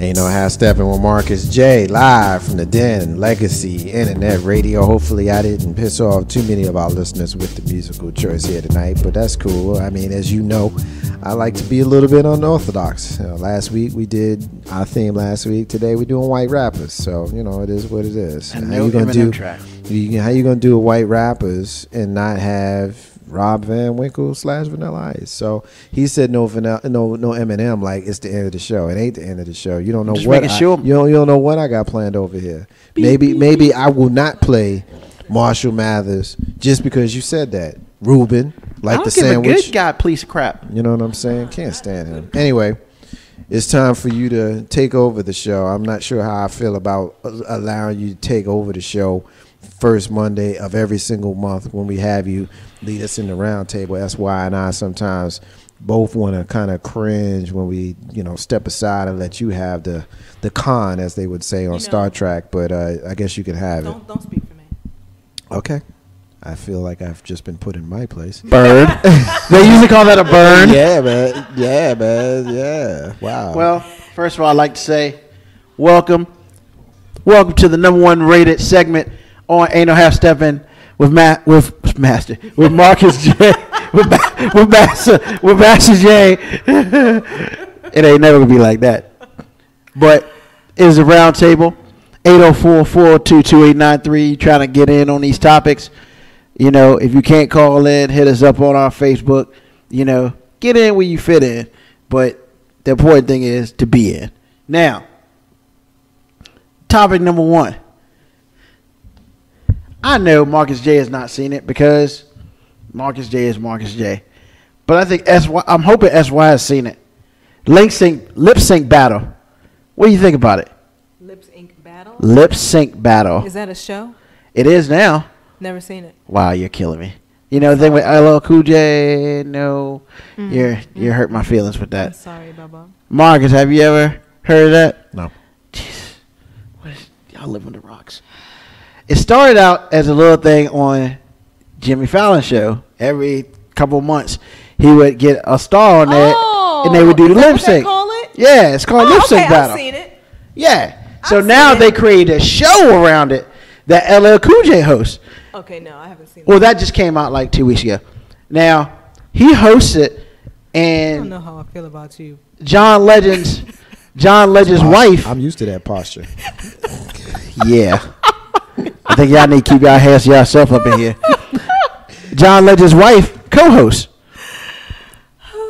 Ain't no half stepping with Marcus J. Live from the Den, Legacy, Internet Radio. Hopefully I didn't piss off too many of our listeners with the musical choice here tonight, but that's cool. I mean, as you know, I like to be a little bit unorthodox. Last week we did our theme last week. Today we're doing white rappers. So, it is what it is. And how you gonna do a white rappers and not have Rob Van Winkle / Vanilla Ice? So he said no Eminem, like it's the end of the show. It ain't the end of the show. You don't know you don't know what I got planned over here. Maybe I will not play Marshall Mathers just because you said that. Ruben, like the sandwich. I don't give a good guy piece of crap. You know what I'm saying? Can't stand him. Anyway, it's time for you to take over the show. I'm not sure how I feel about allowing you to take over the show first Monday of every single month when we have you lead us in the roundtable. That's why and I sometimes both want to kind of cringe when we, step aside and let you have the con, as they would say on Star Trek. But I guess you can have it. Don't speak for me. Okay. I feel like I've just been put in my place. Bird. They usually call that a bird. Yeah, man. Yeah. Wow. Well, first of all, I'd like to say welcome to the #1 rated segment on Ain't No Half Steppin' with Marcus J. with Master J. It ain't never gonna be like that. But it's a round table. 804-422-2893. Trying to get in on these topics. If you can't call in, hit us up on our Facebook. Get in where you fit in. But the important thing is to be in. Now, topic number 1. I know Marcus J has not seen it because Marcus J is Marcus J. But I think I'm hoping SY has seen it. Lip sync battle. What do you think about it? Lip sync battle? Lip sync battle. Is that a show? It is now. Never seen it. Wow, you're killing me. The thing with LL Cool J, no. You're hurt my feelings with that. I'm sorry, Bubba. Marcus, have you ever heard of that? No. Jeez. Y'all live on the rocks. It started out as a little thing on Jimmy Fallon's show. Every couple of months, he would get a star on there, and they would do the lip sync. Call it? Yeah, it's called lip sync battle. I've seen it. Yeah. So now they created a show around it that LL Cool J hosts. Okay, no, I haven't seen it. Well, that just came out like 2 weeks ago. Now, he hosts it, and I don't know how I feel about you. John Legend's wife. I'm used to that posture. Yeah. I think y'all need to keep y'all hands to yourself up in here. John Legend's wife co-hosts.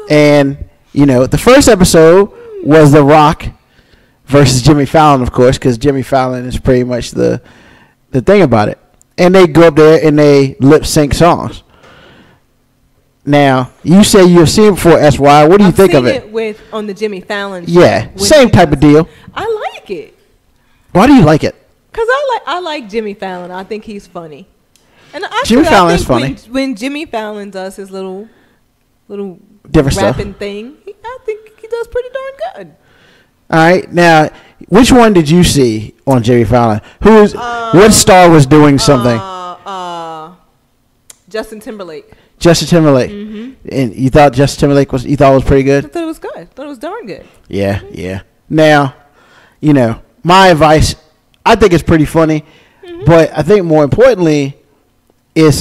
And, the first episode was The Rock versus Jimmy Fallon, of course, because Jimmy Fallon is pretty much the thing about it. And they go up there and they lip sync songs. Now, you say you've seen it before, SY. What do you think of it? On the Jimmy Fallon show. Yeah, same type of deal. I like it. Why do you like it? Because I like Jimmy Fallon. I think he's funny. And Jimmy Fallon is funny. When Jimmy Fallon does his little different rapping stuff thing, I think he does pretty darn good. All right, now which one did you see on Jimmy Fallon? What star was doing something? Justin Timberlake. Justin Timberlake. Mm-hmm. And you thought Justin Timberlake was pretty good? I thought it was good. I thought it was darn good. Yeah. Now, my advice, I think it's pretty funny, but I think more importantly, it's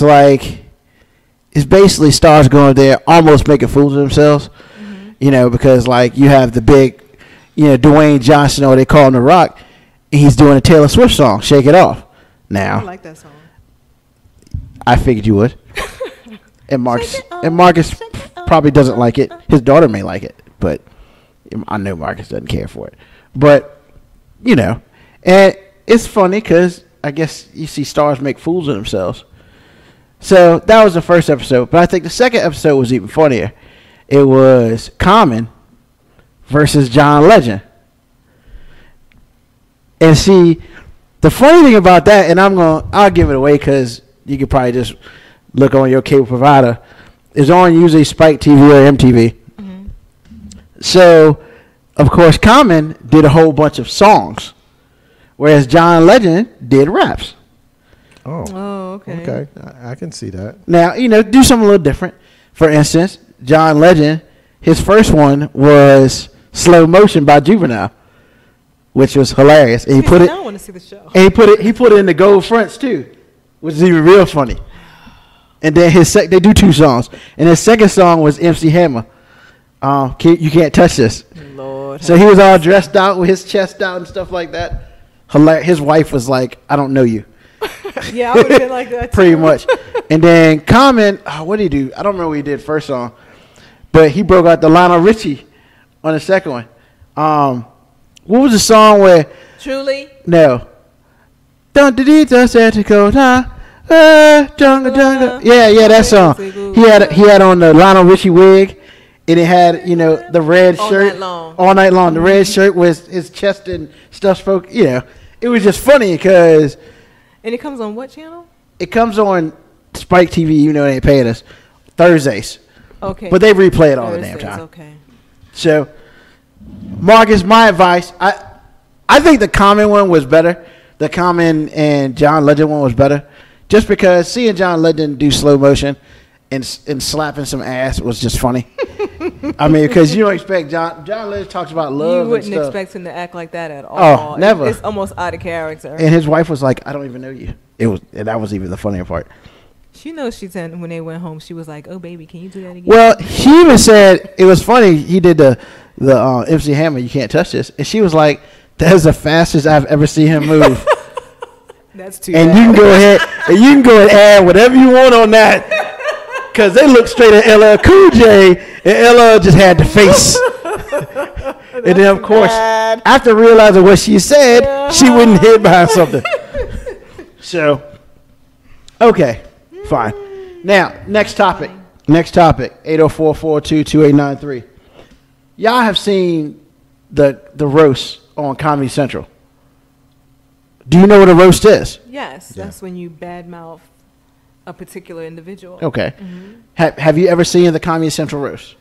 basically stars going there almost making fools of themselves, because you have the big, Dwayne Johnson, or they call him The Rock, and he's doing a Taylor Swift song, Shake It Off. Now, I like that song. I figured you would. And Marcus probably doesn't like it. His daughter may like it, but I know Marcus doesn't care for it. But, and it's funny because I guess you see stars make fools of themselves. So that was the first episode. But I think the second episode was even funnier. It was Common versus John Legend. And see, the funny thing about that, and I'll give it away because you could probably just look on your cable provider, is on usually Spike TV or MTV. Mm-hmm. So, of course, Common did a whole bunch of songs, whereas John Legend did raps. Oh, okay. I can see that. Now, do something a little different. For instance, John Legend, his first one was Slow Motion by Juvenile. which was hilarious. And he put it. I want to see the show. And he put it in the gold fronts too, which is even real funny. And then they do 2 songs, and his second song was MC Hammer. You can't touch this. Lord. So he was all dressed out with his chest out and stuff like that. Hilarious. His wife was like, "I don't know you." Yeah, I would have been like that too. Pretty much. And then Common, what did he do? I don't remember what he did first song, but he broke out the Lionel Richie on the second one. What was the song where? Truly? No. Don't delete the Dakota. Jungle. Yeah, that song. He had on the Lionel Richie wig, and it had the red shirt all night long. The red shirt with his chest and stuff spoke. It was just funny because. And it comes on what channel? It comes on Spike TV. They ain't paying us Thursdays. Okay. But they replay it all the damn time. Okay. So, Marcus, my advice, I think the Common one was better. The Common and John Legend one was better. Just because seeing John Legend do slow motion and slapping some ass was just funny. I mean, because you don't expect John Legend talks about love. You wouldn't and stuff. expect him to act like that at all. Oh, never. It's almost out of character. And his wife was like, "I don't even know you." That was even the funnier part. She knows she said when they went home, she was like, "Oh baby, can you do that again?" Well, he even said it was funny. He did the MC Hammer, "You can't touch this," and she was like, "That's the fastest I've ever seen him move." That's too. And bad. you can go ahead and add whatever you want on that, because they looked straight at LL Cool J, and LL just had the face. And then of course, after realizing what she said, she wouldn't hid behind something. So, okay, fine. Now, next topic. 804-422-2893. Y'all have seen the roast on Comedy Central. Do you know what a roast is? Yes, that's when you badmouth a particular individual. Okay. Mm-hmm. Have you ever seen the Comedy Central roast?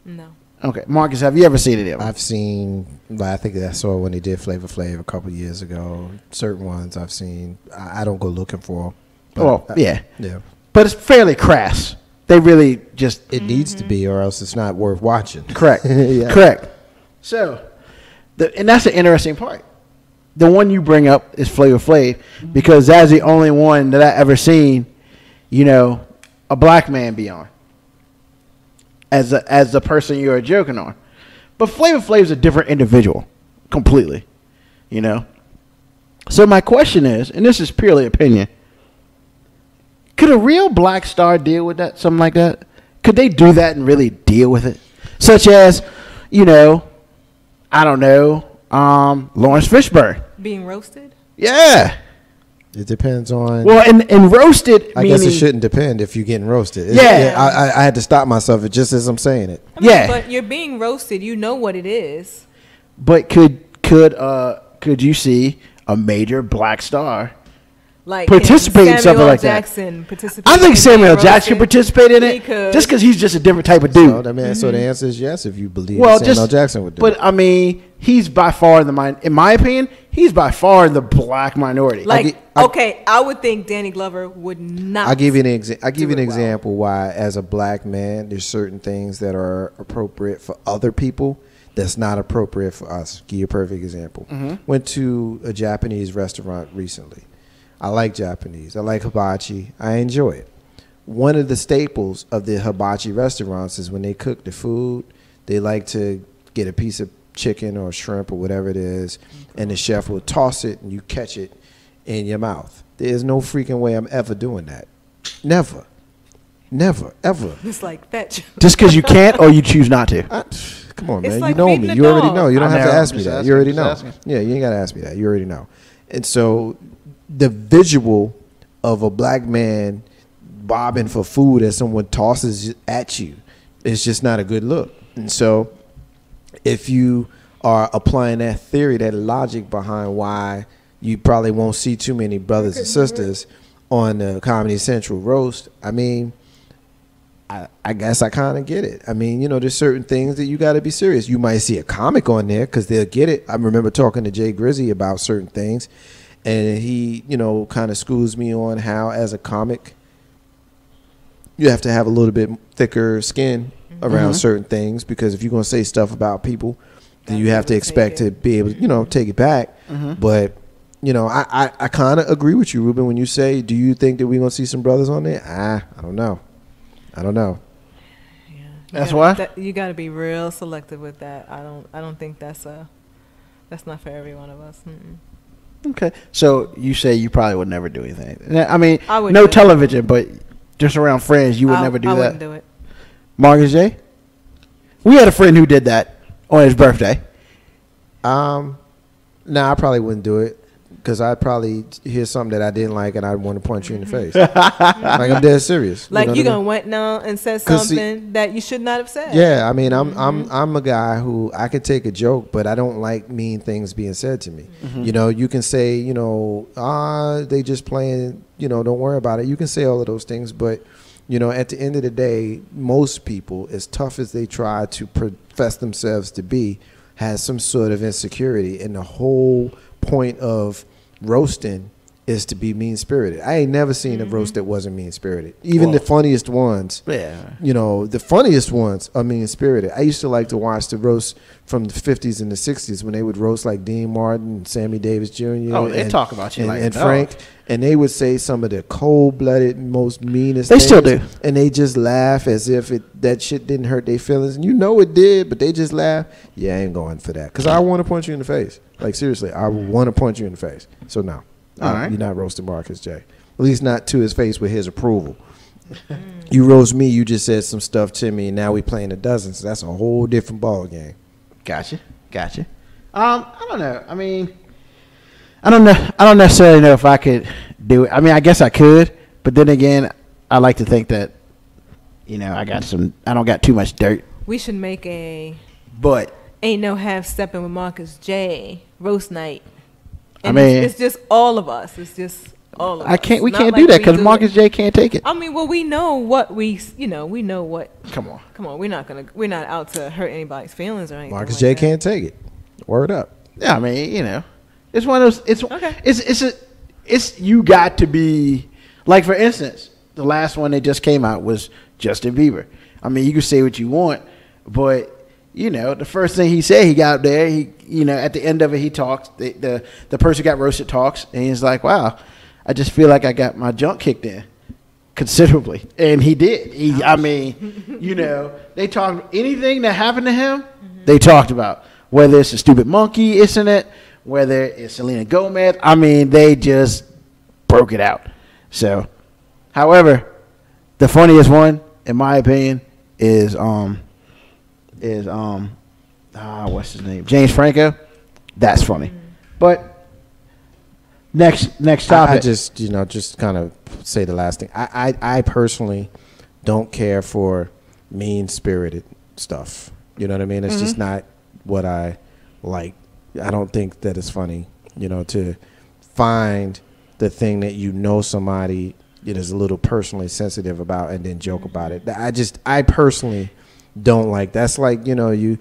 No. Okay. Marcus, have you ever seen it? I've seen, I think I saw when they did Flavor Flav a couple of years ago. Certain ones I've seen. I don't go looking for them. Well, yeah. Yeah. But it's fairly crass. They really just... It needs to be, or else it's not worth watching. Correct. Yeah. Correct. So, and that's the interesting part. The one you bring up is Flavor Flav, because that's the only one that I ever seen, a black man be on as the person you're joking on. But Flavor Flav is a different individual, completely, So my question is, and this is purely opinion, could a real black star deal with that, something like that? Could they do that and really deal with it? Such as, I don't know, Lawrence Fishburne. Being roasted? Yeah. It depends on. Well, and roasted. I guess it shouldn't depend if you're getting roasted. I had to stop myself just as I'm saying it. But you're being roasted. You know what it is. But could you see a major black star participate in something like that? I think Samuel Jackson could participate in it just because he's just a different type of dude. So the answer is yes if you believe Samuel Jackson would do it. But I mean, he's by far in my opinion, he's by far in the black minority. I would think Danny Glover would not. I'll give you an example why, as a black man, there's certain things that are appropriate for other people that's not appropriate for us. Give you a perfect example. Went to a Japanese restaurant recently. I like Japanese. I like hibachi. I enjoy it. One of the staples of the hibachi restaurants is when they cook the food, they like to get a piece of chicken or shrimp or whatever it is, and the chef will toss it and you catch it in your mouth. There's no freaking way I'm ever doing that. Never, ever. It's like fetch. Just because you can't or you choose not to. Come on, man. Like you know me. You already know. You don't have to ask me that. You already know. Asking. Yeah, you ain't got to ask me that. You already know. And so the visual of a black man bobbing for food as someone tosses at you, it's just not a good look. And so if you are applying that theory, that logic behind why you probably won't see too many brothers and sisters on the Comedy Central roast, I mean, I guess I kind of get it. I mean, there's certain things that you got to be serious. You might see a comic on there because they'll get it. I remember talking to Jay Grizzy about certain things, and he, kind of schools me on how, as a comic, you have to have a little bit thicker skin around certain things, because if you're going to say stuff about people then you have to expect to be able to, take it back. But, I kind of agree with you, Ruben, when you say, do you think that we're going to see some brothers on there? I don't know. Yeah. That's why? You got to be real selective with that. I don't think that's not for every one of us. Okay. So you say you probably would never do anything. I mean, I would no do it. Television, but just around friends, you would never do I that. wouldn't do it. Marcus J? We had a friend who did that on his birthday. No, I probably wouldn't do it because I'd probably hear something that I didn't like and I'd want to punch you in the face. Like, I'm dead serious. Like, you know gonna went now and said 'Cause something that you should not have said. Yeah, I mean, I'm a guy who I can take a joke, but I don't like mean things being said to me. You can say, they just playing, don't worry about it. You can say all of those things, but at the end of the day, most people, as tough as they try to profess themselves to be, has some sort of insecurity, and the whole point of roasting is to be mean-spirited. I ain't never seen a roast that wasn't mean-spirited. Even the funniest ones, the funniest ones are mean-spirited. I used to like to watch the roast from the 50s and the 60s when they would roast like Dean Martin, Sammy Davis Jr. Oh, they talk about you and Frank. And they would say some of the cold-blooded, most meanest They things. still do. And they just laugh as if that shit didn't hurt their feelings. And it did, but they just laugh. Yeah, I ain't going for that. Because I want to punch you in the face. Like, seriously, I want to punch you in the face. So, no. All right. You're not roasting Marcus J. At least not to his face with his approval. You roast me, you just said some stuff to me, and now we playing a dozen. So that's a whole different ball game. Gotcha. I don't know. I mean, I don't necessarily know if I could do it. I mean, I guess I could, but then again, I like to think that, I don't got too much dirt. We should make But Ain't No Half Steppin' with Marcus J roast night. I mean, it's just all of us. It's just all of us. We Not can't like do that we because do Marcus it. J can't take it. I mean, well, we know what we know what. Come on. We're not out to hurt anybody's feelings or anything. Marcus like J that. can't take it. Word up. Yeah, I mean, it's one of those. It's Okay. It's you got to be like, for instance, the last one that just came out was Justin Bieber. I mean, you can say what you want, but the first thing he said, he got up there, at the end of it, he talks. The person who got roasted talks, and he's like, "Wow, I just feel like I got my junk kicked in considerably," and he did. I mean, they talked anything that happened to him. They talked about whether it's a stupid monkey incident, whether it's Selena Gomez. I mean, they just broke it out. So, however, the funniest one, in my opinion, is what's his name? James Franco. That's funny. But next topic. I just kind of say the last thing. I personally don't care for mean-spirited stuff. You know what I mean? It's just not what I like. I don't think that it's funny, to find the thing that somebody is a little personally sensitive about and then joke about it. I personally don't like. That's like you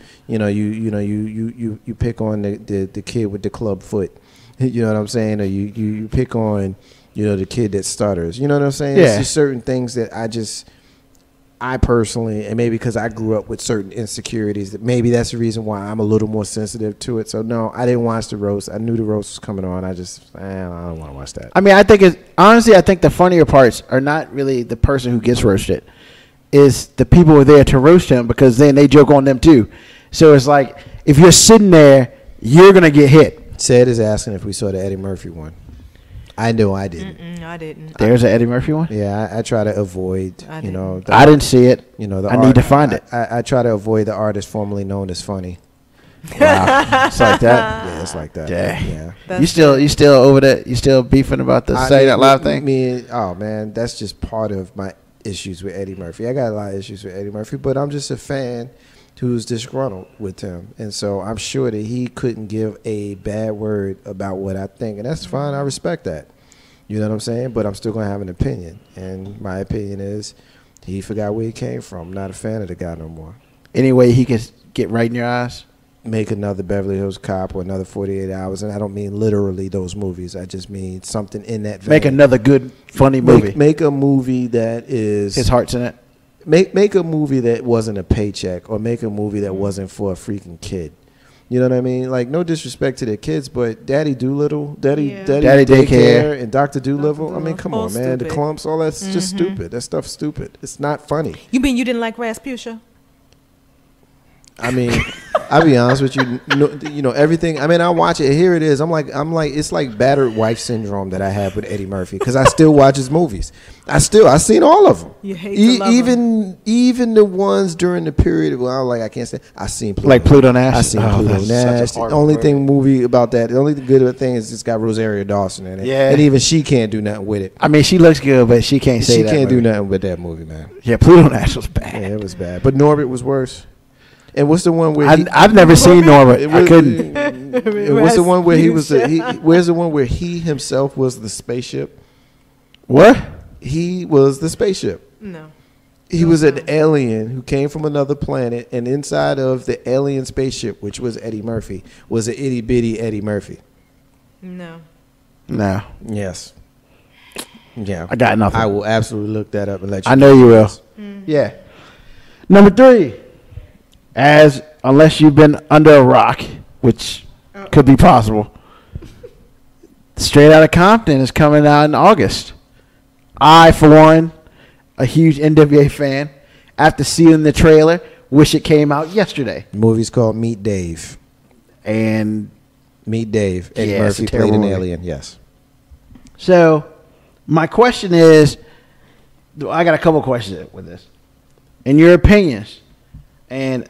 pick on the kid with the club foot. You know what I'm saying? Or you pick on the kid that stutters. You know what I'm saying? Yeah. It's just certain things that I personally, and maybe because I grew up with certain insecurities, that maybe that's the reason why I'm a little more sensitive to it. So no, I didn't watch the roast. I knew the roast was coming on. I don't want to watch that. I mean, I think the funnier parts are not really the person who gets roasted. Is the people who are there to roast him, because then they joke on them too. So it's like, if you're sitting there, you're going to get hit. Said is asking if we saw the Eddie Murphy one. I know I didn't. I didn't. There's an Eddie Murphy one? Yeah, I try to avoid, I I didn't see it. I need to find it. I try to avoid the artist formerly known as Funny. Wow. It's like that? Yeah, it's like that. Dang. Yeah. You still over that? You still beefing about the Say That Live thing? Oh, man, that's just part of my issues with Eddie Murphy. I got a lot of issues with Eddie Murphy, but I'm just a fan who's disgruntled with him. And so I'm sure that he couldn't give a bad word about what I think. And that's fine. I respect that. You know what I'm saying? But I'm still going to have an opinion. And my opinion is he forgot where he came from. I'm not a fan of the guy no more. Any way he can get right in your eyes? Make another Beverly Hills Cop or another 48 Hours. And I don't mean literally those movies. I just mean something in that vein. Make another good, funny movie. Make a movie that is... His heart's in it. Make a movie that wasn't a paycheck, or make a movie that wasn't for a freaking kid. You know what I mean? Like, no disrespect to their kids, but Daddy Doolittle, Daddy Daddy Daycare, Daycare, and Dr. Doolittle. I mean, come on, man. The Stupid. clumps, all that's just stupid. That stuff's stupid. It's not funny. You mean you didn't like Rasputia? I mean, I'll be honest with you. You know everything. I mean, I watch it. Here it is. I'm like, it's like battered wife syndrome that I have with Eddie Murphy because I still watch his movies. I seen all of them. You hate to love even the ones during the period where I was like, I can't say. I seen Pluto. Like Pluto Nash. I seen Pluto Nash. The only movie about that. The only good thing is it's got Rosario Dawson in it. Yeah. And even she can't do nothing with it. I mean, she looks good, but she can't say She that. can't do movie. nothing with that movie, man. Yeah, Pluto Nash was bad. Yeah, it was bad. But Norbit was worse. And what's the one where I've never seen Norbit. I couldn't. And what's the one where he was where's the one where he himself was the spaceship? What? He was the spaceship. No. He was an alien who came from another planet, and inside of the alien spaceship, which was Eddie Murphy, was an itty bitty Eddie Murphy. No. No. Yes. Yeah. I got nothing. I will absolutely look that up and let you I know you will. Mm. Yeah. Number 3. Unless you've been under a rock, which could be possible. Straight Outta Compton is coming out in August. I, for one, a huge NWA fan, after seeing the trailer, wish it came out yesterday. The movie's called Meet Dave. And Meet Dave. Eddie Yeah, it's a Murphy terrible played an movie. alien. Yes. so my question is, I got a couple questions with this. In your opinions, and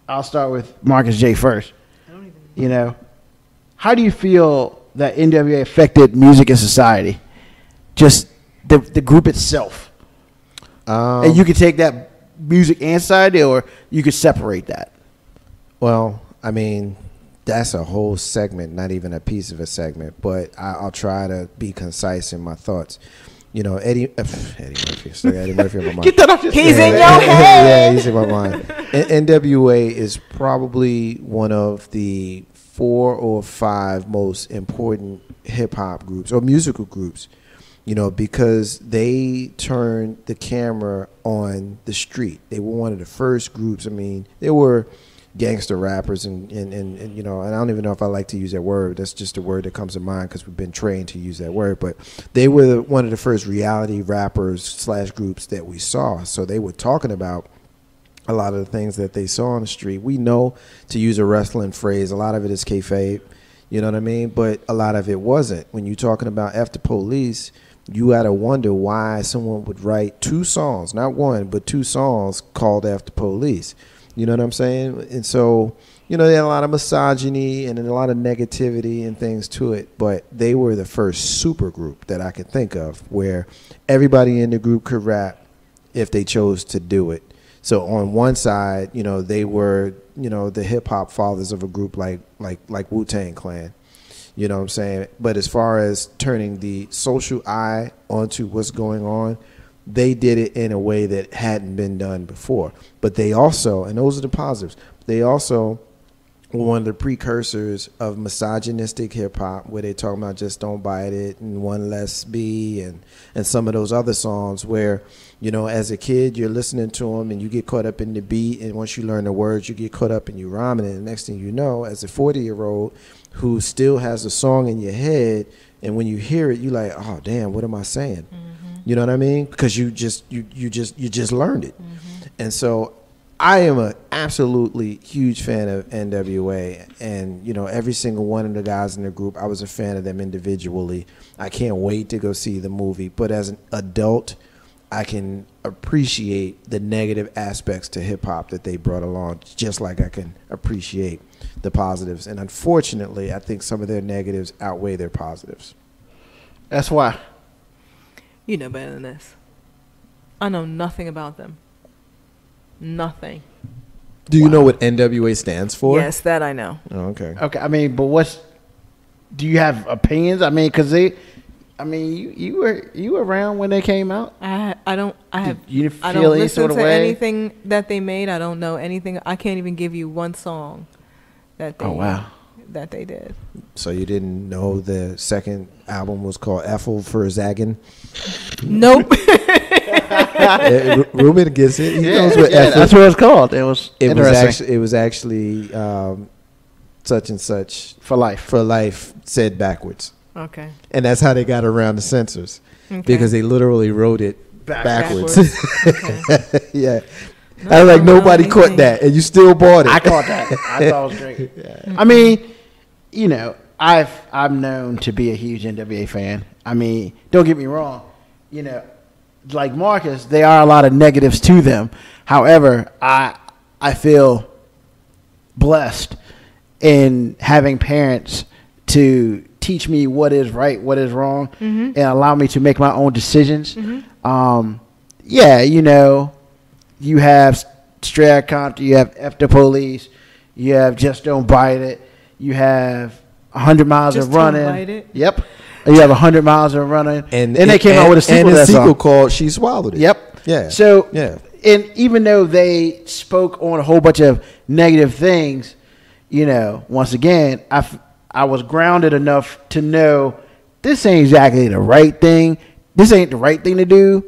I'll start with Marcus J first. You know, how do you feel that NWA affected music and society? Just the group itself. And you could take that music and society, or you could separate that. Well, I mean, that's a whole segment, not even a piece of a segment, but I'll try to be concise in my thoughts. You know, Eddie Murphy. Still got Eddie Murphy in my mind. Get that off your He's head. in your head. Yeah, he's in my mind. NWA is probably one of the 4 or 5 most important hip hop groups or musical groups, you know, because they turned the camera on the street. They were one of the first groups. I mean, they were gangster rappers and you know, and I don't even know if I like to use that word. That's just a word that comes to mind because we've been trained to use that word. But they were one of the first reality rappers / groups that we saw. So they were talking about a lot of the things that they saw on the street. We know, to use a wrestling phrase, a lot of it is kayfabe. You know what I mean? But a lot of it wasn't. When you're talking about After Police, you got to wonder why someone would write 2 songs, not one, but 2 songs called After Police. You know what I'm saying? And so, you know, there had a lot of misogyny and a lot of negativity and things to it. But they were the first super group that I could think of where everybody in the group could rap if they chose to do it. So on one side, you know, they were, you know, the hip hop fathers of a group like Wu-Tang Clan. You know what I'm saying? But as far as turning the social eye onto what's going on, they did it in a way that hadn't been done before. But they also, and those are the positives, they also were one of the precursors of misogynistic hip-hop, where they talking about Just Don't Bite It and One Less B and some of those other songs where, you know, as a kid, you're listening to them and you get caught up in the beat, and once you learn the words, you get caught up and you rhyming it. And the next thing you know, as a 40-year-old who still has a song in your head, and when you hear it, you're like, oh, damn, what am I saying? Mm-hmm. You know what I mean? Because you just learned it. Mm-hmm. And so I am an absolutely huge fan of NWA, and you know, every single one of the guys in the group, I was a fan of them individually. I can't wait to go see the movie, but as an adult, I can appreciate the negative aspects to hip hop that they brought along, just like I can appreciate the positives. And unfortunately, I think some of their negatives outweigh their positives. That's why. You know better than this. I know nothing about them. Nothing. Do you know what NWA stands for? Yes, that I know. Oh, okay. Okay, I mean, but do you have opinions? I mean, because you were around when they came out. I don't feel any listen sort of to way? anything that they made. I don't know anything. I can't even give you one song that they did. So you didn't know the second album was called Ethel for Zaggin? Nope. Ruben gets it. He knows what Ethel. That's what it's called. It was interesting. It was actually such and such for life said backwards. Okay. And that's how they got around the censors, because they literally wrote it backwards. Okay. Yeah. I was like, nobody caught that, and you still bought it. I caught that. I thought it was great. Yeah. I mean, you know, I'm known to be a huge NWA fan. I mean, don't get me wrong. You know, like Marcus, there are a lot of negatives to them. However, I feel blessed in having parents to teach me what is right, what is wrong, and allow me to make my own decisions. Yeah, you know, you have Straight Outta Compton, you have F the Police, you have Just Don't Bite It, you have 100 Miles of Running. Don't Bite It. Yep. You have 100 Miles of Running. And they came out with a sequel and to a that sequel song. called She Swallowed It. Yep. Yeah. So, yeah. And even though they spoke on a whole bunch of negative things, you know, once again, I was grounded enough to know this ain't exactly the right thing. This ain't the right thing to do.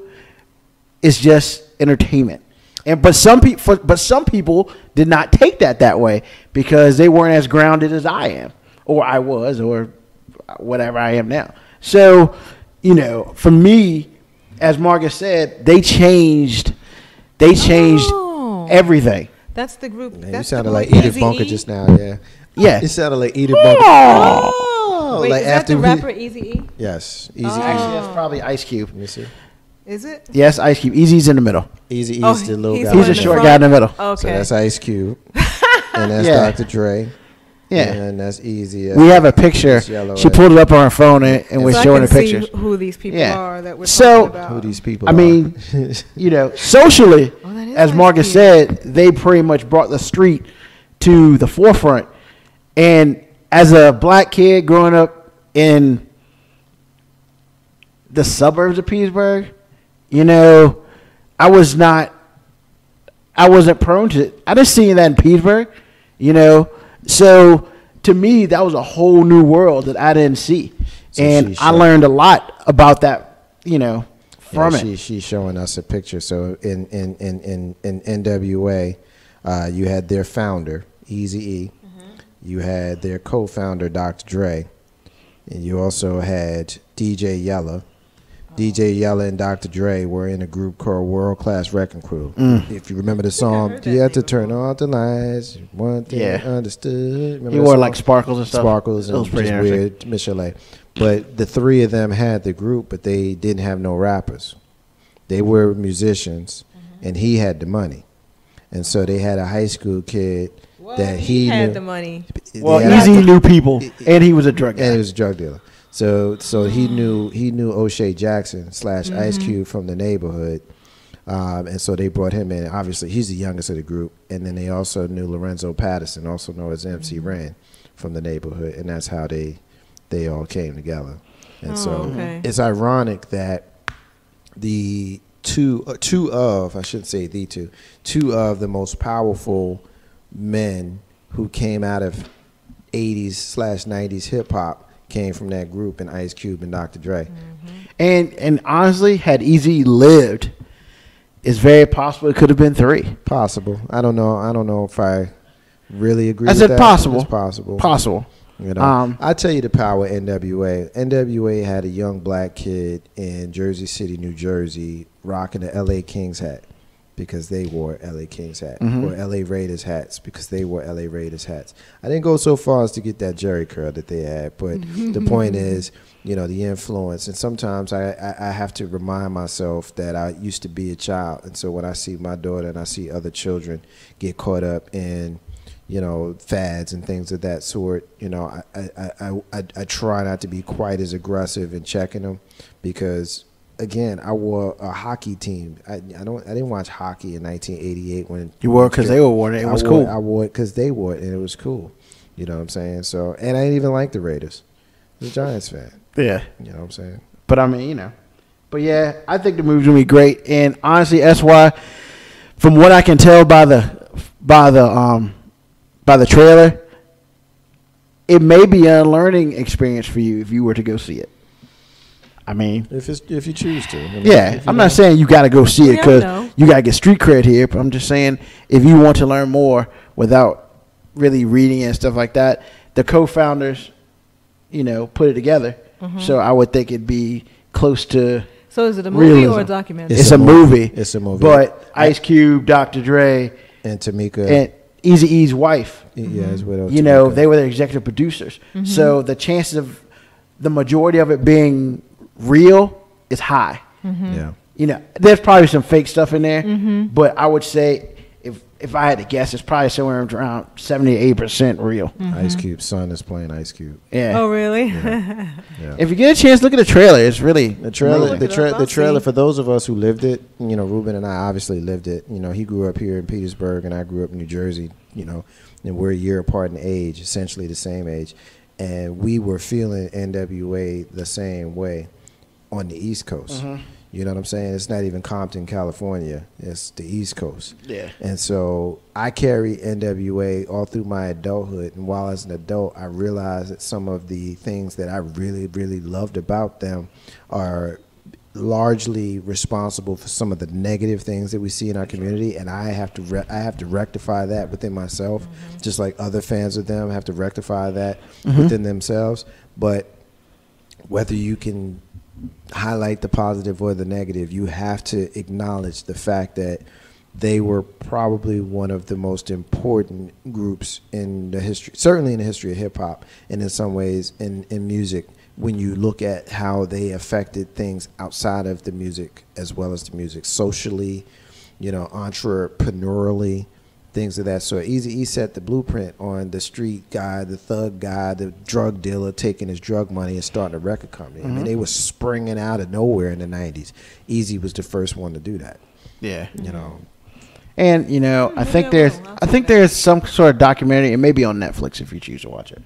It's just entertainment. But some people did not take that way because they weren't as grounded as I am, or I was, or whatever I am now. So, you know, for me, as Marcus said, they changed everything. That's the group. Man, you that's sounded the like group Edith Bunker Eazy-E? just now. Yeah. Yeah. You sounded like Edith Bunker. Oh, wait, like is that the after rapper Eazy-E? Yes. Easy. Actually, that's probably Ice Cube. Let me see. Is it? Yes, Ice Cube. Easy's in the middle. Easy Oh, E's the little he's guy. one He's a in the short front? guy in the middle. Okay. So that's Ice Cube. And that's Yeah. Dr. Dre. Yeah. And that's Easy. We have a picture. Yellow, She pulled it up on her phone and was So showing I the can pictures. see who these people Yeah. are that we're So- talking about. Who these people I are. mean, you know, socially, Oh, that is as Ice Marcus Cube. said, they pretty much brought the street to the forefront. And as a black kid growing up in the suburbs of Petersburg, you know, I wasn't prone to it. I just seen that in Petersburg, you know. So to me, that was a whole new world that I didn't see. So And she I showed- learned a lot about that, you know, from it. She's showing us a picture. So in NWA, you had their founder, Eazy-E. You had their co-founder, Dr. Dre. And you also had DJ Yella. DJ Yella and Dr. Dre were in a group called World Class Wrecking Crew. If you remember the song, heard you that had to name turn off the lights. One thing Yeah. understood. Remember He that wore song? like sparkles and stuff. Sparkles It and was pretty just interesting. weird Michelet. But the three of them had the group, but they didn't have no rappers. They were musicians, and he had the money. And so they had a high school kid that he had knew. the money. Well, They had- Easy knew people, and he was a drug and he guy. was a drug dealer. So he knew O'Shea Jackson / Ice Cube from the neighborhood, and so they brought him in. Obviously, he's the youngest of the group, and then they also knew Lorenzo Patterson, also known as MC Ren, from the neighborhood, and that's how they all came together. And so okay. it's ironic that the two of the most powerful men who came out of 80s / 90s hip hop came from that group, and Ice Cube and Dr. Dre. And honestly, had Easy lived, it's very possible it could have been 3. Possible. I don't know if I really agree I with said that. possible. It's possible. Possible. You know, I tell you the power of NWA. NWA had a young black kid in Jersey City, New Jersey, rocking the LA Kings hat because they wore LA Kings hat, or LA Raiders hats because they wore LA Raiders hats. I didn't go so far as to get that Jerry curl that they had, but the point is, you know, the influence. And sometimes I have to remind myself that I used to be a child, and so when I see my daughter and I see other children get caught up in, you know, fads and things of that sort, you know, I try not to be quite as aggressive in checking them because, again, I wore a hockey team. I didn't watch hockey in 1988 when You wore it because they wore it. It was cool. I wore it because they wore it, and it was cool. You know what I'm saying? So, and I didn't even like the Raiders. I was a Giants fan. Yeah. You know what I'm saying? But I mean, you know. But yeah, I think the movie's gonna be great. And honestly, that's why, from what I can tell by the trailer, it may be a learning experience for you if you were to go see it. I mean, If you choose to. I mean, yeah, if you I'm don't- not saying you got to go see it Yeah, I because know. you got to get street cred here. But I'm just saying if you want to learn more without really reading and stuff like that. The co-founders, put it together. So I would think it'd be close to. So is it a movie or a documentary? It's a movie. It's a movie. But Ice Cube, Dr. Dre, and Tamika, and Eazy-E's wife. Yeah, his widow. They were the executive producers. So the chances of the majority of it being real is high. Yeah. There's probably some fake stuff in there, but I would say if I had to guess, it's probably somewhere around 78% real. Ice Cube's son is playing Ice Cube. Yeah. Oh, really? Yeah. If you get a chance, look at the trailer. It's really the trailer for those of us who lived it. Ruben and I obviously lived it. He grew up here in Petersburg, and I grew up in New Jersey. And we're a year apart in age, essentially the same age, and we were feeling NWA the same way on the East Coast. You know what I'm saying? It's not even Compton, California. It's the East Coast. Yeah. And so I carry NWA all through my adulthood. And while as an adult, I realized that some of the things that I really, really loved about them are largely responsible for some of the negative things that we see in our community. And I have to rectify that within myself, just like other fans of them have to rectify that within themselves. But whether you can highlight the positive or the negative, you have to acknowledge the fact that they were probably one of the most important groups in the history, certainly in the history of hip hop, and in some ways in music, when you look at how they affected things outside of the music as well as the music, socially, entrepreneurially, things of that sort. Eazy-E set the blueprint on the street guy, the thug guy, the drug dealer taking his drug money and starting a record company. I mean, they were springing out of nowhere in the 90s. Eazy was the first one to do that. Yeah. And I think there's some sort of documentary. It may be on Netflix if you choose to watch it,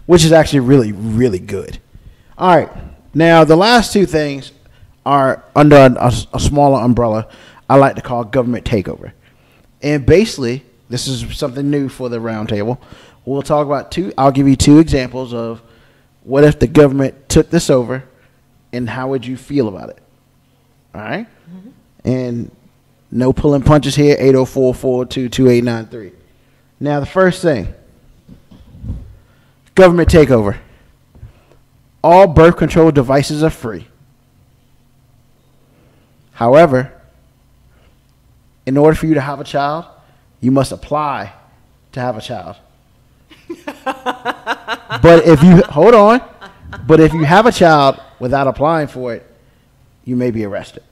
which is actually really, really good. All right. Now, the last two things are under a smaller umbrella I like to call government takeover. And basically, this is something new for the roundtable. We'll talk about I'll give you two examples of what if the government took this over, and how would you feel about it? All right? And no pulling punches here, 804-422-2893. Now, the first thing, government takeover. All birth control devices are free. However, in order for you to have a child, you must apply to have a child. But if you have a child without applying for it, you may be arrested.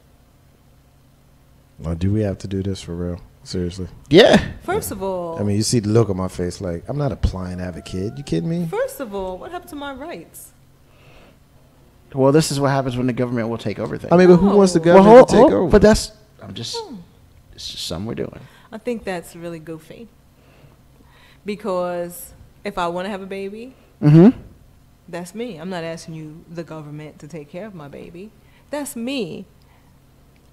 Well, do we have to do this for real? Seriously? Yeah. First of all, I mean, you see the look on my face like, I'm not applying to have a kid. You kidding me? First of all, what happened to my rights? Well, this is what happens when the government will take over things. I mean, but who wants the government to take over? But it's just something we're doing. I think that's really goofy. Because if I want to have a baby, that's me. I'm not asking you, the government, to take care of my baby. That's me.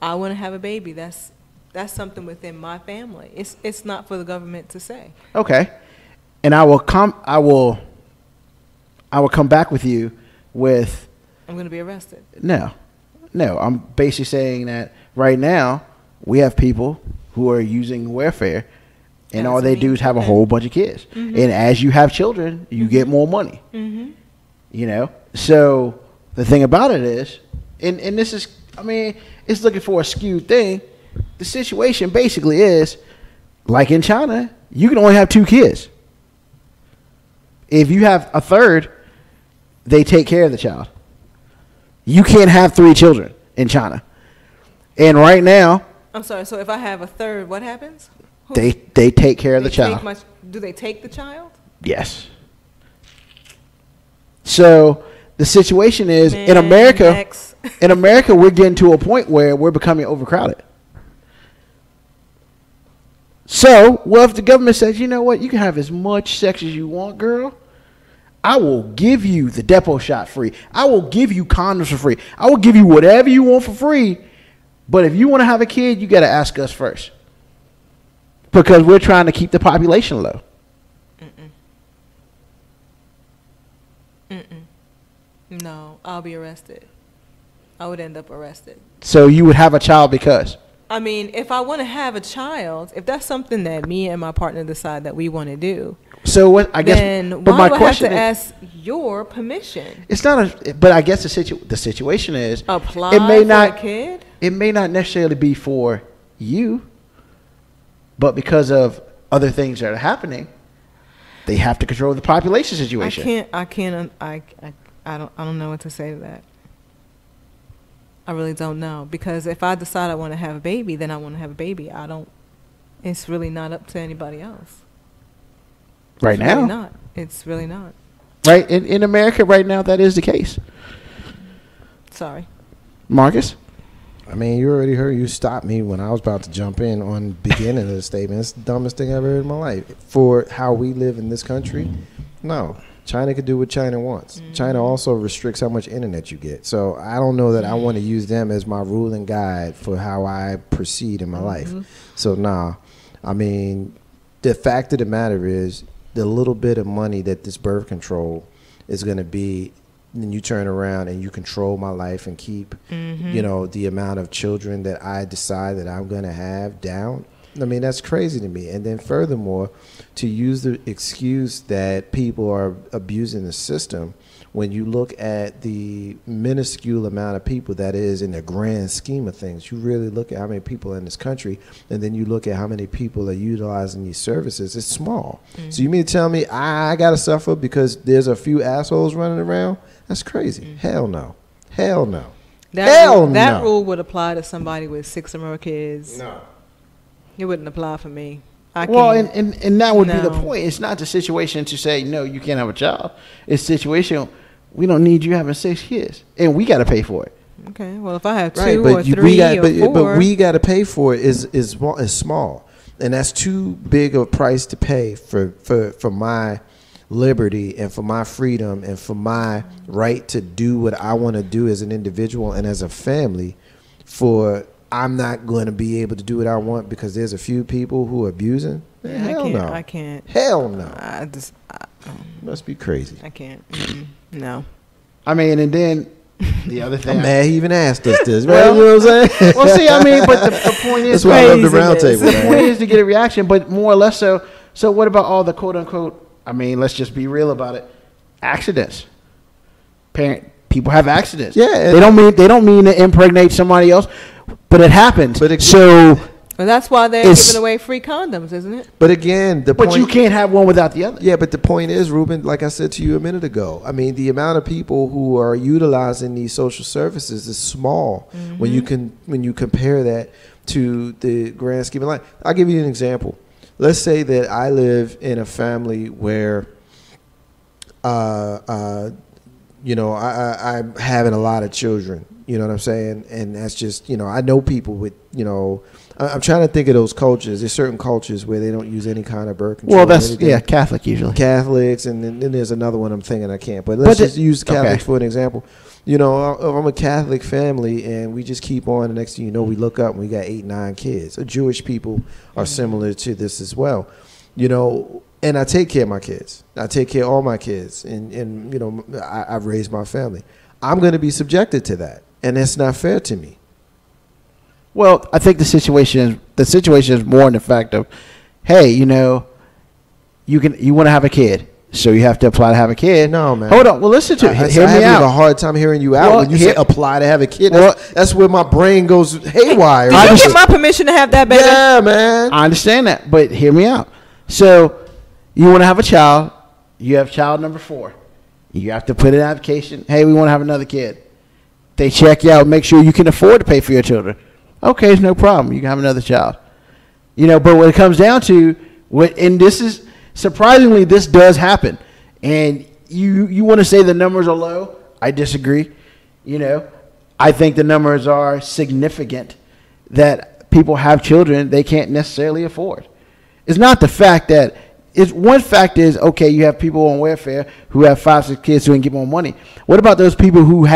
I want to have a baby. That's something within my family. It's not for the government to say. Okay. And I will come back with you with, I'm going to be arrested. No. I'm basically saying that right now we have people who are using welfare, and all they do is have a whole bunch of kids. And as you have children, you get more money. So the thing about it is, and this is, I mean, it's looking for a skewed thing. The situation basically is, like in China, you can only have 2 kids. If you have a third, they take care of the child. You can't have 3 children in China. And right now, I'm sorry, so if I have a third, what happens? They take care of the child. Do they take the child? Yes. So the situation is, in America, we're getting to a point where we're becoming overcrowded. So, what if the government says, you know what, you can have as much sex as you want, girl. I will give you the depot shot free. I will give you condoms for free. I will give you whatever you want for free. But if you want to have a kid, you got to ask us first. Because we're trying to keep the population low. No, I'll be arrested. I would end up arrested. So you would have a child because? I mean, if I want to have a child, if that's something that me and my partner decide that we want to do, so what? I guess. then But why my do I have question to is, ask your permission? it's not a. But I guess the situation is Apply it may for not. a kid? It may not necessarily be for you, but because of other things that are happening, they have to control the population situation. I don't know what to say to that. I really don't know, because if I decide I want to have a baby, then I want to have a baby. It's really not up to anybody else. Right It's now, really not. It's really not. right in America right now, that is the case. Sorry. Marcus, I mean, you already heard. You stopped me when I was about to jump in on the beginning of the statement. It's the dumbest thing I've ever heard in my life. For how we live in this country, no. China could do what China wants. China also restricts how much internet you get. So I don't know that I want to use them as my rule and guide for how I proceed in my life. So nah. I mean, the fact of the matter is, the little bit of money that this birth control is going to be, then you turn around and you control my life and keep, you know, the amount of children that I decide that I'm going to have down. I mean, that's crazy to me. And then furthermore, to use the excuse that people are abusing the system, when you look at the minuscule amount of people that is in the grand scheme of things, you really look at how many people in this country, and then you look at how many people are utilizing these services, it's small. So you mean to tell me I got to suffer because there's a few assholes running around? That's crazy. Hell no. Hell no. That rule would apply to somebody with 6 or more kids. No. It wouldn't apply for me. well, and that would be the point. It's not the situation to say, no, you can't have a child. It's situation, we don't need you having 6 kids, and we got to pay for it. Okay, well, if I have 2 Right, or 3 or 4. but we got to pay for it is small, and that's too big of a price to pay for my liberty and for my freedom and for my right to do what I want to do as an individual and as a family. I'm not going to be able to do what I want because there's a few people who are abusing. Hell no. I can't. Hell no. I Must be crazy. I can't. No. I mean, and then the other thing. I'm mad he even asked us this. Well, Right? You know what I'm saying? Well, see, I mean, but the point is, That's why I love the craziness. roundtable. the point is to get a reaction, but more or less so. So what about all the quote unquote, I mean, let's just be real about it, accidents. People have accidents. Yeah. They don't mean to impregnate somebody else, but it happens. So Well, that's why they're giving away free condoms, isn't it? But again, but you can't have one without the other. Yeah, but the point is, Ruben, like I said to you a minute ago, I mean, the amount of people who are utilizing these social services is small when you compare that to the grand scheme of life. I'll give you an example. Let's say that I live in a family where, you know, I'm having a lot of children. You know what I'm saying? And that's just, you know, I know people with, you know, I'm trying to think of those cultures. There's certain cultures where they don't use any kind of birth control. Well, that's, Catholic usually. Catholics, and then there's another one I'm thinking I can't. But let's just use Catholics for an example. You know, I'm a Catholic family, and we just keep on. The next thing you know, we look up, and we got 8, 9 kids. So Jewish people are similar to this as well. You know, and I take care of my kids. I take care of all my kids, and you know, I've raised my family. I'm going to be subjected to that, and that's not fair to me. Well, I think the situation is more in the fact of, hey, you know, you want to have a kid, so you have to apply to have a kid. No, man. Hold on. Well, listen to it. Hear me out. I have a hard time hearing you out Well, when you say apply to have a kid. That's where my brain goes haywire. Did you get my permission to have that baby? Yeah, man. I understand that, but hear me out. So you want to have a child. You have child number 4. You have to put in an application. Hey, we want to have another kid. They check you out, make sure you can afford to pay for your children. Okay, it's no problem. You can have another child. You know, but when it comes down to and this is surprisingly, this does happen. And you want to say the numbers are low? I disagree. You know, I think the numbers are significant that people have children they can't necessarily afford. It's not the fact that one fact is, okay, you have people on welfare who have 5, 6 kids who can get more money. What about those people who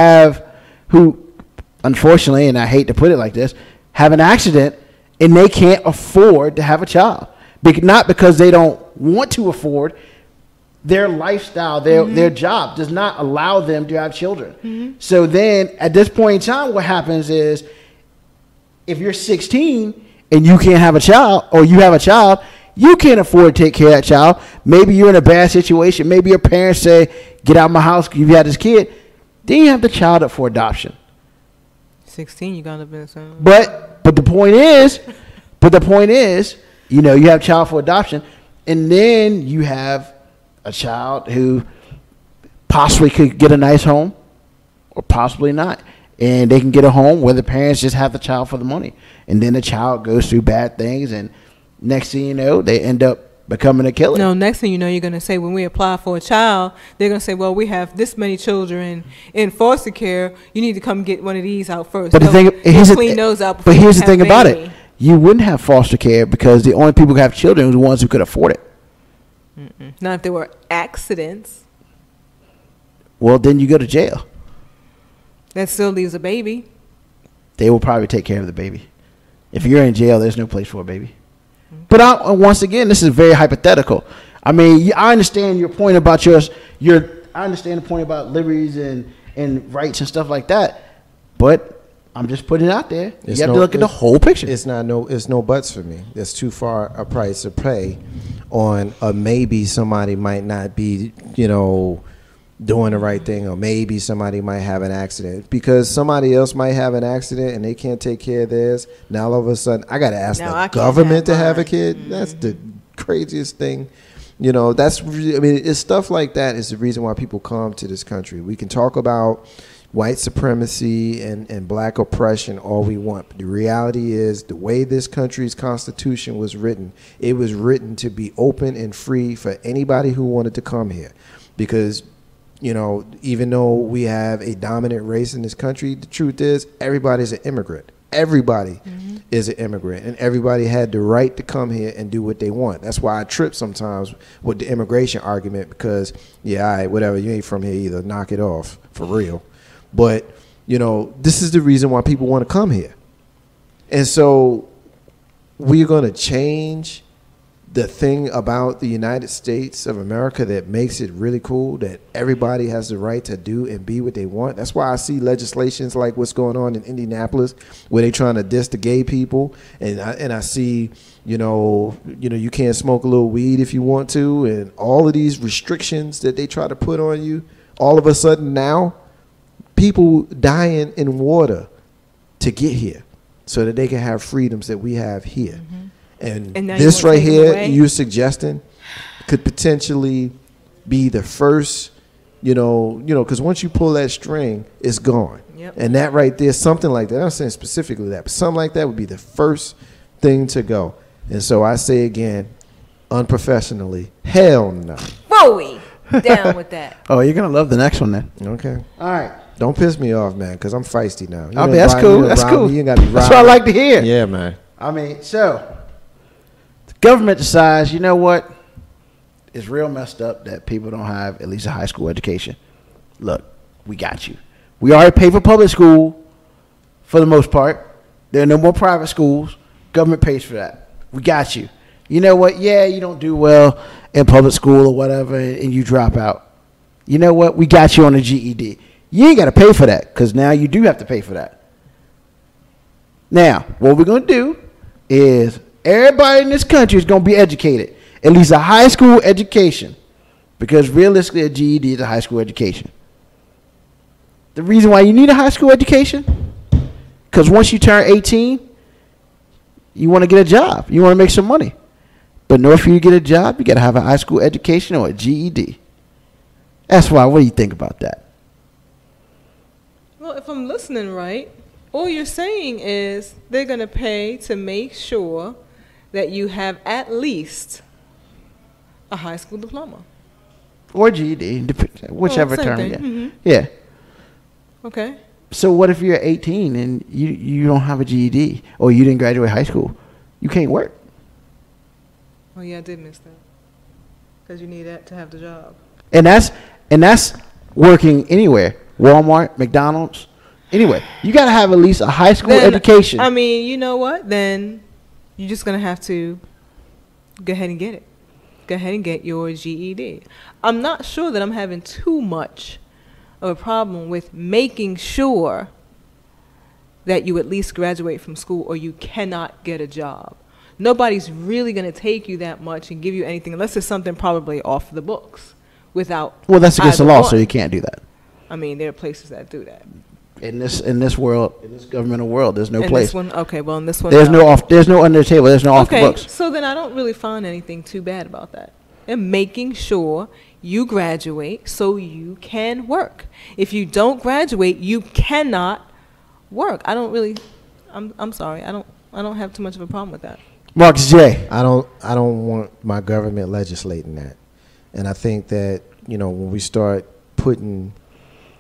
unfortunately, and I hate to put it like this, have an accident and they can't afford to have a child? Not because they don't want to afford. Their lifestyle, their job does not allow them to have children. So then at this point in time, what happens is If you're 16 and you can't have a child, or you have a child, you can't afford to take care of that child. Maybe you're in a bad situation. Maybe your parents say, get out of my house, you've had this kid. Then you have the child up for adoption. 16, you got to be some. But the point is, you know, you have child for adoption, and then you have a child who possibly could get a nice home, or possibly not. And they can get a home where the parents just have the child for the money. And then the child goes through bad things, and next thing you know, they end up becoming a killer. No, next thing you know, you're going to say, when we apply for a child, they're going to say, well, we have this many children in foster care. You need to come get one of these out first. But here's the thing about it. You wouldn't have foster care because the only people who have children are the ones who could afford it. Not if there were accidents. Well, then you go to jail. That still leaves a baby. They will probably take care of the baby. If you're in jail, there's no place for a baby. But once again, this is very hypothetical. I mean, I understand your point about I understand the point about liberties and rights and stuff like that. But I'm just putting it out there. You have to look at the whole picture. It's no buts for me. It's too far a price to pay on maybe somebody might not be, you know, doing the right thing, or maybe somebody might have an accident, because somebody else might have an accident and they can't take care of theirs. Now all of a sudden I got to ask the government to have a kid. That's the craziest thing. You know, it's stuff like that is the reason why people come to this country. We can talk about white supremacy and black oppression all we want, but the reality is the way this country's constitution was written, it was written to be open and free for anybody who wanted to come here. Because, you know, even though we have a dominant race in this country, the truth is everybody's an immigrant. Everybody is an immigrant, and everybody had the right to come here and do what they want. That's why I trip sometimes with the immigration argument, because, yeah, all right, whatever, you ain't from here either, knock it off, for real. But, you know, this is the reason why people want to come here. And so we're going to change the thing about the United States of America that makes it really cool, that everybody has the right to do and be what they want. That's why I see legislations like what's going on in Indianapolis, where they're trying to diss the gay people, and I see, you know, you can't smoke a little weed if you want to, and all of these restrictions that they try to put on you. All of a sudden now, people dying in water to get here so that they can have freedoms that we have here. And this right here you're suggesting could potentially be the first, you know, because once you pull that string, it's gone. And that right there, something like that, I'm not saying specifically that, but something like that would be the first thing to go. And so I say again, unprofessionally, hell no. Bowie, down with that. Oh, you're going to love the next one then. Okay. All right. Don't piss me off, man, because I'm feisty now. I mean, that's cool. That's cool. That's what I like to hear. Yeah, man. I mean, so the government decides, you know what? It's real messed up that people don't have at least a high school education. Look, we got you. We already pay for public school for the most part. There are no more private schools. Government pays for that. We got you. You know what? Yeah, you don't do well in public school or whatever, and you drop out. You know what? We got you on a GED. You ain't got to pay for that, because now you do have to pay for that. Now, what we're going to do is everybody in this country is going to be educated, at least a high school education, because realistically a GED is a high school education. The reason why you need a high school education, because once you turn 18, you want to get a job. You want to make some money. But in order for you to get a job, you got to have a high school education or a GED. That's why. What do you think about that? Well, if I'm listening right, all you're saying is they're going to pay to make sure that you have at least a high school diploma. Or GED, whichever term. Yeah. Mm-hmm. Yeah. Okay. So what if you're 18 and you don't have a GED, or you didn't graduate high school? You can't work. Oh, yeah, I did miss that. Because you need that to have the job. And that's working anywhere. Walmart, McDonald's, anyway. You got to have at least a high school education. I mean, you know what? Then you're just going to have to go ahead and get it. Go ahead and get your GED. I'm not sure that I'm having too much of a problem with making sure that you at least graduate from school or you cannot get a job. Nobody's really going to take you that much and give you anything unless it's something probably off the books without. Well, that's against the either law, one. so you can't do that. I mean, there are places that do that. In this world, in this governmental world, there's no In place. this one, okay, well, in this one, There's no under the table. There's no off the okay, books. so then I don't really find anything too bad about that. And making sure you graduate so you can work. If you don't graduate, you cannot work. I don't really. I'm sorry. I don't have too much of a problem with that. Marcus J. I don't want my government legislating that. And I think that, when we start putting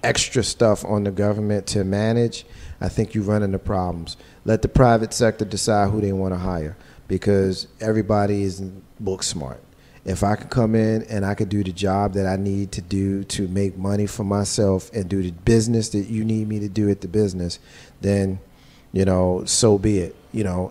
extra stuff on the government to manage, I think you run into problems. Let the private sector decide who they want to hire, because everybody isn't book smart. If I could come in and I could do the job that I need to do to make money for myself and do the business that you need me to do at the business, then, so be it.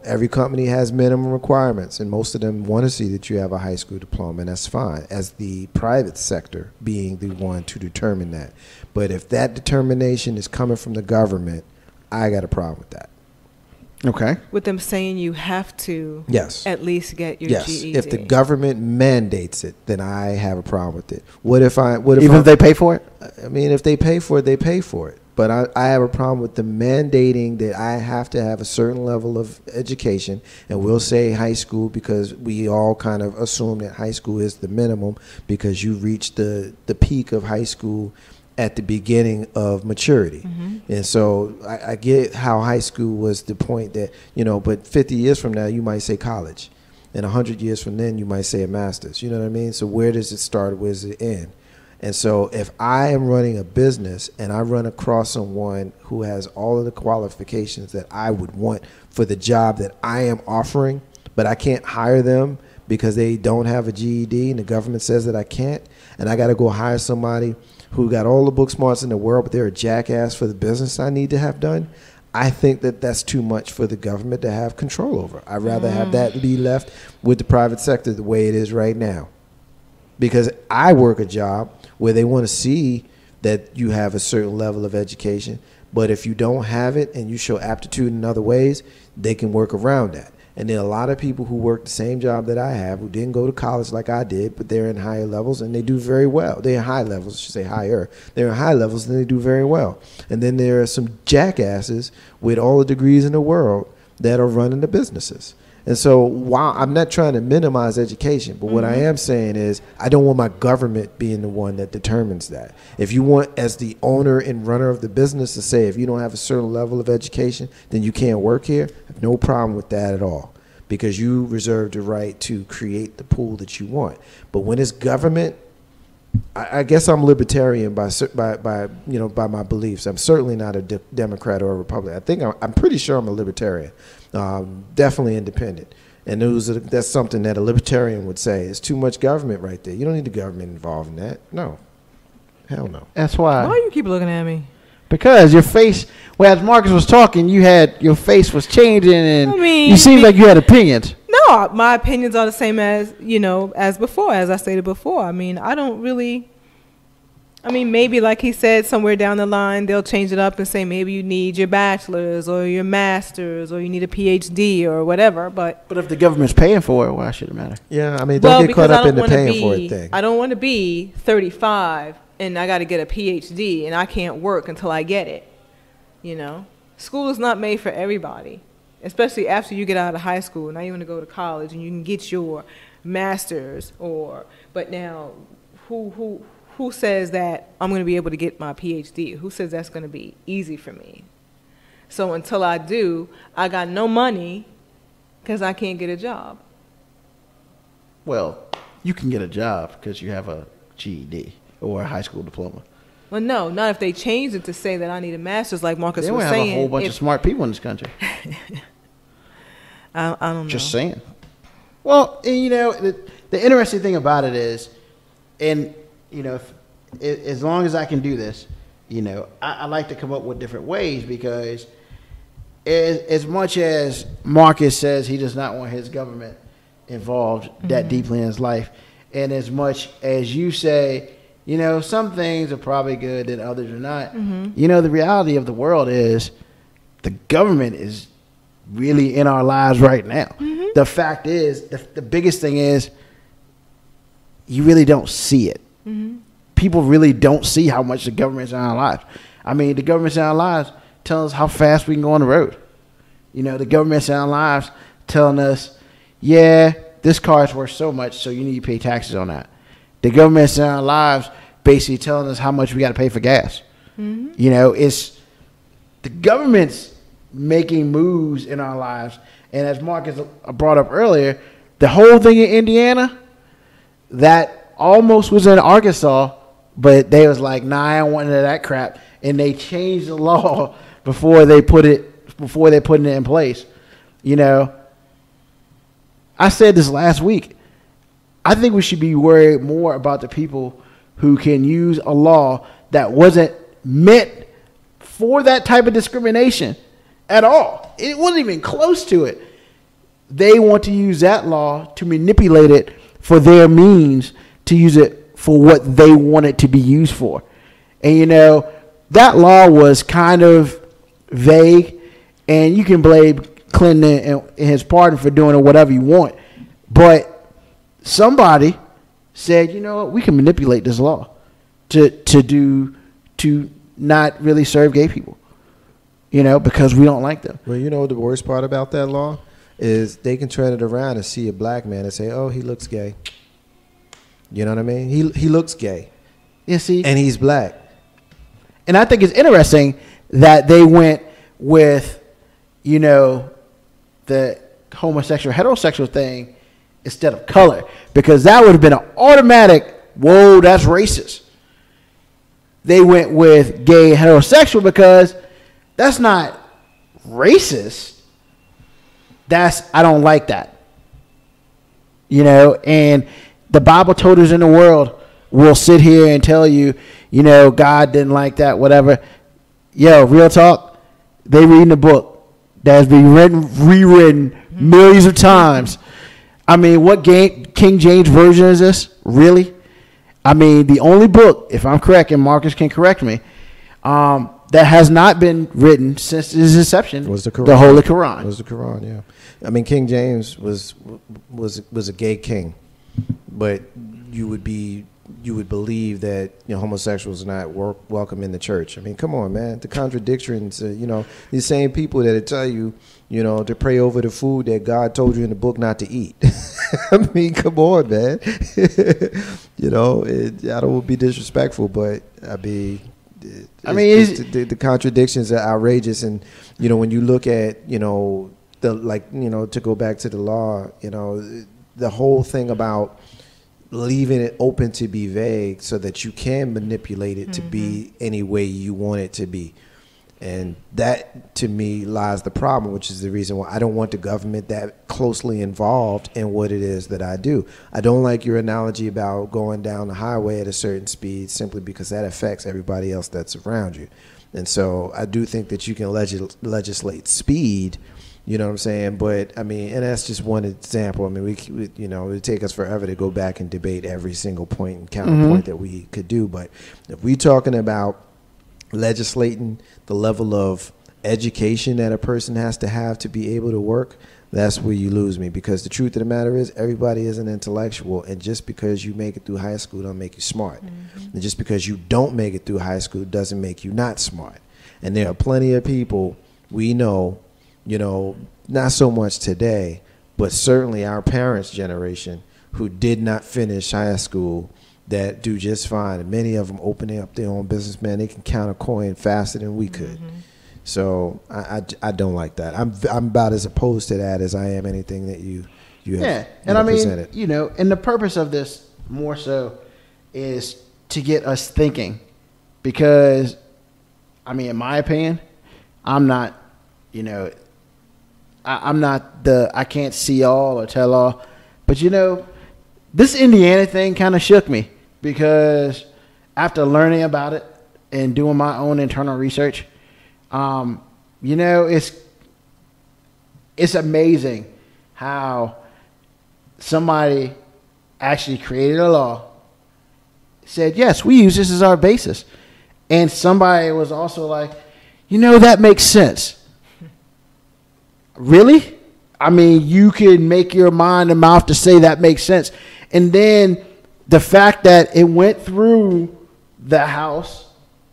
Every company has minimum requirements, and most of them want to see that you have a high school diploma, and that's fine, as the private sector being the one to determine that. But if that determination is coming from the government, I got a problem with that. Okay. With them saying you have to Yes. at least get your Yes. GED. If the government mandates it, then I have a problem with it. What if Even if they pay for it? I mean, if they pay for it, they pay for it. But I have a problem with them mandating that I have to have a certain level of education, and we'll say high school because we all kind of assume that high school is the minimum because you reach the peak of high school at the beginning of maturity. Mm-hmm. And so I get how high school was the point that, but 50 years from now, you might say college. And 100 years from then, you might say a master's. You know what I mean? So where does it start? Where does it end? And so if I am running a business and I run across someone who has all of the qualifications that I would want for the job that I am offering, but I can't hire them because they don't have a GED and the government says that I can't, and I got to go hire somebody who got all the book smarts in the world, but they're a jackass for the business I need to have done, I think that that's too much for the government to have control over. I'd rather have that be left with the private sector the way it is right now. Because I work a job where they want to see that you have a certain level of education, but if you don't have it and you show aptitude in other ways, they can work around that. And there are a lot of people who work the same job that I have who didn't go to college like I did, but they're in higher levels and they do very well. They're in high levels, I should say higher. They're in high levels and they do very well. And then there are some jackasses with all the degrees in the world that are running the businesses. And so while I'm not trying to minimize education, but what I am saying is I don't want my government being the one that determines that. If you want, as the owner and runner of the business, to say if you don't have a certain level of education, then you can't work here, I have no problem with that at all, because you reserve the right to create the pool that you want. But when it's government, I guess I'm libertarian by my beliefs. I'm certainly not a Democrat or a Republican. I'm pretty sure I'm a libertarian. Definitely independent. And that's something that a libertarian would say. It's too much government right there. You don't need the government involved in that. No. Hell no. That's why. Why you keep looking at me? Because your face, as Marcus was talking, your face was changing, and you seemed like you had opinions. No, my opinions are the same as before, as I stated before. I mean, maybe like he said, somewhere down the line they'll change it up and say maybe you need your bachelor's or your master's or you need a PhD or whatever. But if the government's paying for it, why should it matter? Yeah, I mean, don't get caught up in the paying for it thing. I don't want to be 35 and I got to get a PhD and I can't work until I get it. School is not made for everybody, especially after you get out of high school. Now you want to go to college and you can get your master's, but now who says that I'm going to be able to get my PhD? Who says that's going to be easy for me? So until I do, I got no money because I can't get a job. Well, you can get a job because you have a GED or a high school diploma. Well, no, not if they change it to say that I need a master's like Marcus was saying. They have a whole bunch of smart people in this country. I don't know. Just saying. Well, the interesting thing about it is, as long as I can do this, I like to come up with different ways, because as much as Marcus says he does not want his government involved that deeply in his life, and as much as you say, some things are probably good and others are not, the reality of the world is the government is really in our lives right now. Mm-hmm. The fact is, the biggest thing is, you really don't see it. Mm-hmm. People really don't see how much the government's in our lives. I mean, the government's in our lives telling us how fast we can go on the road. You know, the government's in our lives telling us, yeah, this car is worth so much, so you need to pay taxes on that. The government's in our lives basically telling us how much we got to pay for gas. Mm-hmm. You know, it's the government's making moves in our lives. And as Marcus brought up earlier, the whole thing in Indiana, that almost was in Arkansas, but they was like, nah, I don't want none of that crap. And they changed the law before they put it in place. You know, I said this last week. I think we should be worried more about the people who can use a law that wasn't meant for that type of discrimination at all. It wasn't even close to it. They want to use that law to manipulate it for their means, to use it for what they want it to be used for. And, you know, that law was kind of vague, and you can blame Clinton and his party for doing whatever you want. But somebody said, you know what, we can manipulate this law to not really serve gay people, you know, because we don't like them. Well, you know the worst part about that law is they can turn it around and see a black man and say, oh, he looks gay. You know what I mean? He looks gay. You see? And he's black. And I think it's interesting that they went with, you know, the homosexual, heterosexual thing instead of color, because that would have been an automatic, whoa, that's racist. They went with gay and heterosexual because that's not racist. That's, I don't like that. You know, and the Bible told us in the world will sit here and tell you, you know, God didn't like that, whatever. Yo, real talk, they reading the book that has been rewritten millions of times. I mean, what King James Version is this? Really? I mean, the only book, if I'm correct, and Marcus can correct me, that has not been written since its inception was the Quran. The Holy Quran. Was the Quran, yeah. I mean, King James was a gay king, but you would believe that, you know, homosexuals are not welcome in the church. I mean, come on, man. The contradictions, you know, these same people that tell you, you know, to pray over the food that God told you in the book not to eat. I mean, come on, man. You know, I don't want to be disrespectful, but I mean, the contradictions are outrageous. And, you know, when you look at, you know, to go back to the law, you know, the whole thing about leaving it open to be vague so that you can manipulate it to be any way you want it to be. And that, to me, lies the problem, which is the reason why I don't want the government that closely involved in what it is that I do. I don't like your analogy about going down the highway at a certain speed simply because that affects everybody else that's around you. And so I do think that you can legislate speed, you know what I'm saying? But, I mean, and that's just one example. I mean, we you know, it would take us forever to go back and debate every single point and counterpoint that we could do. But if we're talking about legislating the level of education that a person has to have to be able to work, that's where you lose me, because the truth of the matter is everybody is an intellectual, and just because you make it through high school don't make you smart. And just because you don't make it through high school doesn't make you not smart. And there are plenty of people we know, you know, not so much today, but certainly our parents' generation, who did not finish high school, that do just fine. And many of them opening up their own business, man, they can count a coin faster than we could. So I don't like that. I'm about as opposed to that as I am anything that you have and I mean, presented. You know, and the purpose of this more so is to get us thinking, because, I mean, in my opinion, I'm not, you know, I'm not I can't see all or tell all, but, you know, this Indiana thing kind of shook me, because after learning about it and doing my own internal research, you know, it's amazing how somebody actually created a law, said, yes, we use this as our basis. And somebody was also like, you know, that makes sense. Really? I mean, you can make your mind and mouth to say that makes sense. And then the fact that it went through the House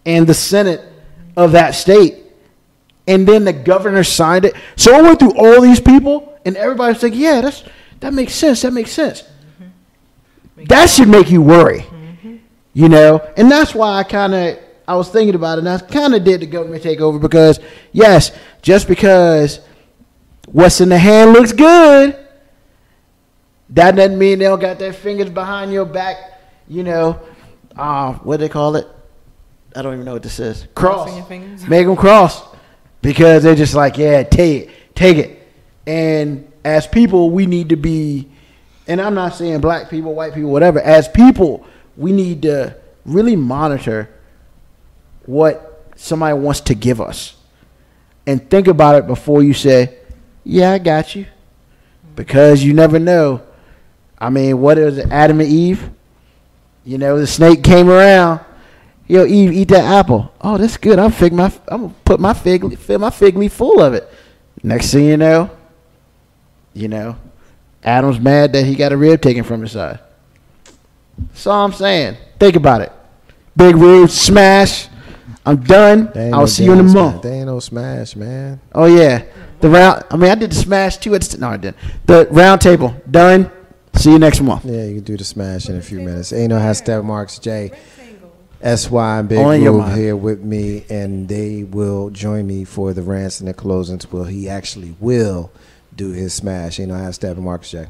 and the Senate of that state, and then the governor signed it. So it went through all these people, and everybody's like, yeah, that makes sense. That makes sense. That should make you worry, you know? And that's why I was thinking about it, and I kind of did the government takeover because, yes, just because what's in the hand looks good, that doesn't mean they don't got their fingers behind your back, you know. What do they call it? I don't even know what this is. Cross. Make them cross. Because they're just like, yeah, take it. And as people, we need to be, and I'm not saying black people, white people, whatever. As people, we need to really monitor what somebody wants to give us. And think about it before you say, yeah, I got you. Because you never know. I mean, what is it, Adam and Eve? You know, the snake came around. Yo, Eve, eat that apple. Oh, that's good. I'm gonna put my fig leaf full of it. Next thing you know, Adam's mad that he got a rib taken from his side. That's all I'm saying. Think about it. Big rib smash. I'm done. I'll see you in a month. There ain't no smash, man. Oh yeah, I did the smash too. No, I didn't. The round table done. See you next month. Yeah, you can do the smash in a few minutes. Ain't no hashtag Marks J. SY and Big Only Groove here with me, and they will join me for the rants and the closings. He actually will do his smash. Ain't no hashtag Marks J.